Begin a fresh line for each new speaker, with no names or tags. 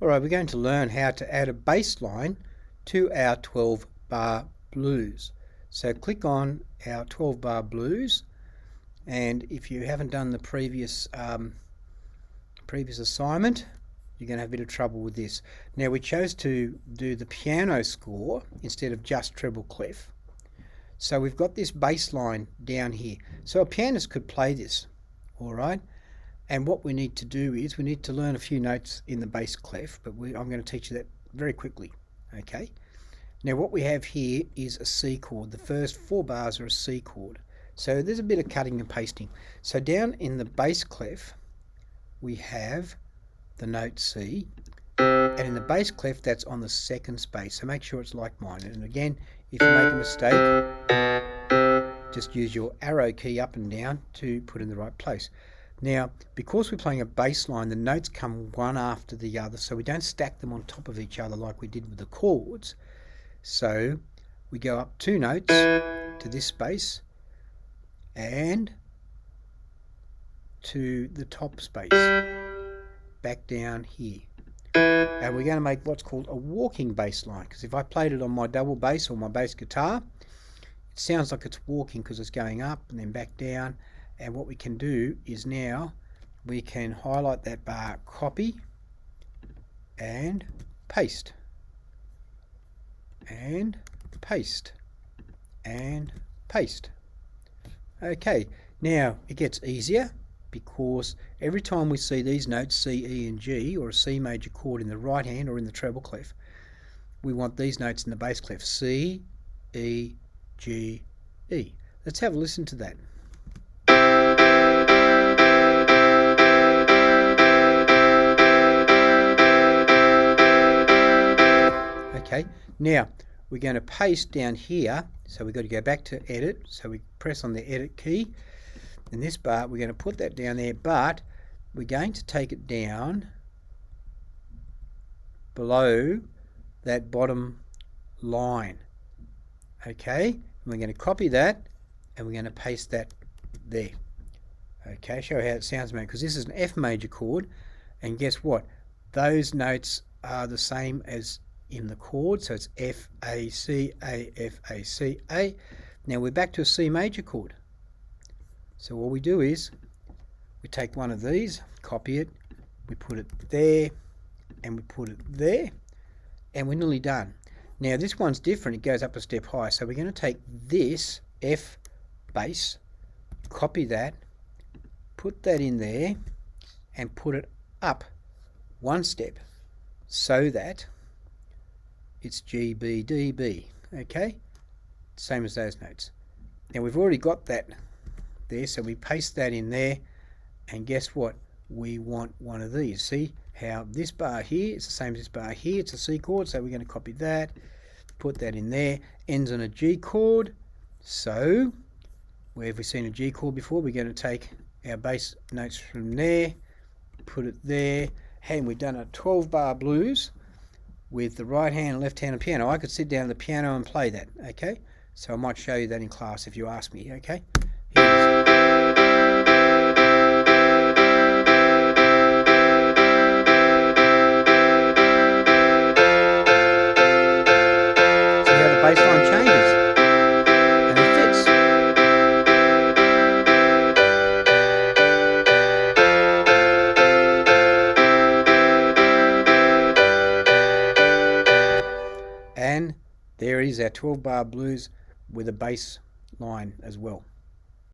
Alright, we're going to learn how to add a bass line to our 12 bar blues. So click on our 12 bar blues, and if you haven't done the previous assignment, you're going to have a bit of trouble with this. Now we chose to do the piano score instead of just treble clef. So we've got this bass line down here. So a pianist could play this, alright? And what we need to do is we need to learn a few notes in the bass clef, but I'm going to teach you that very quickly. Okay. Now what we have here is a C chord. The first 4 bars are a C chord. So there's a bit of cutting and pasting. So down in the bass clef we have the note C, and in the bass clef that's on the second space. So make sure it's like-minded. And again, if you make a mistake, just use your arrow key up and down to put in the right place. Now, because we're playing a bass line, the notes come one after the other, so we don't stack them on top of each other like we did with the chords. So we go up 2 notes to this space and to the top space, back down here. And we're going to make what's called a walking bass line, because if I played it on my double bass or my bass guitar, it sounds like it's walking because it's going up and then back down. And what we can do is now we can highlight that bar, copy and paste and paste and paste. Okay, now it gets easier because every time we see these notes C, E and G, or a C major chord in the right hand or in the treble clef, we want these notes in the bass clef, C, E, G, E. Let's have a listen to that. Okay, now we're going to paste down here, so we've got to go back to edit, so we press on the edit key. In this bar we're going to put that down there, but we're going to take it down below that bottom line. Okay, and we're going to copy that and we're going to paste that there. Okay, show how it sounds, man, because this is an F major chord, and guess what? Those notes are the same as in the chord, so it's F, A, C, A, F, A, C, A. Now we're back to a C major chord. So what we do is we take one of these, copy it, we put it there, and we put it there, and we're nearly done. Now this one's different, it goes up a step higher, so we're going to take this F bass, copy that, put that in there, and put it up one step so that it's G, B, D, B. Okay, same as those notes. Now we've already got that there, so we paste that in there, and guess what? We want one of these. See how this bar here is the same as this bar here, it's a C chord, so we're going to copy that, put that in there, ends on a G chord. So where have we seen a G chord before? We're going to take our bass notes from there, put it there, and we've done a 12 bar blues with the right hand and left hand on piano. I could sit down at the piano and play that, okay? So I might show you that in class if you ask me, okay? Here it is. See how the bass line changes? And it fits. And there is our 12 bar blues with a bass line as well.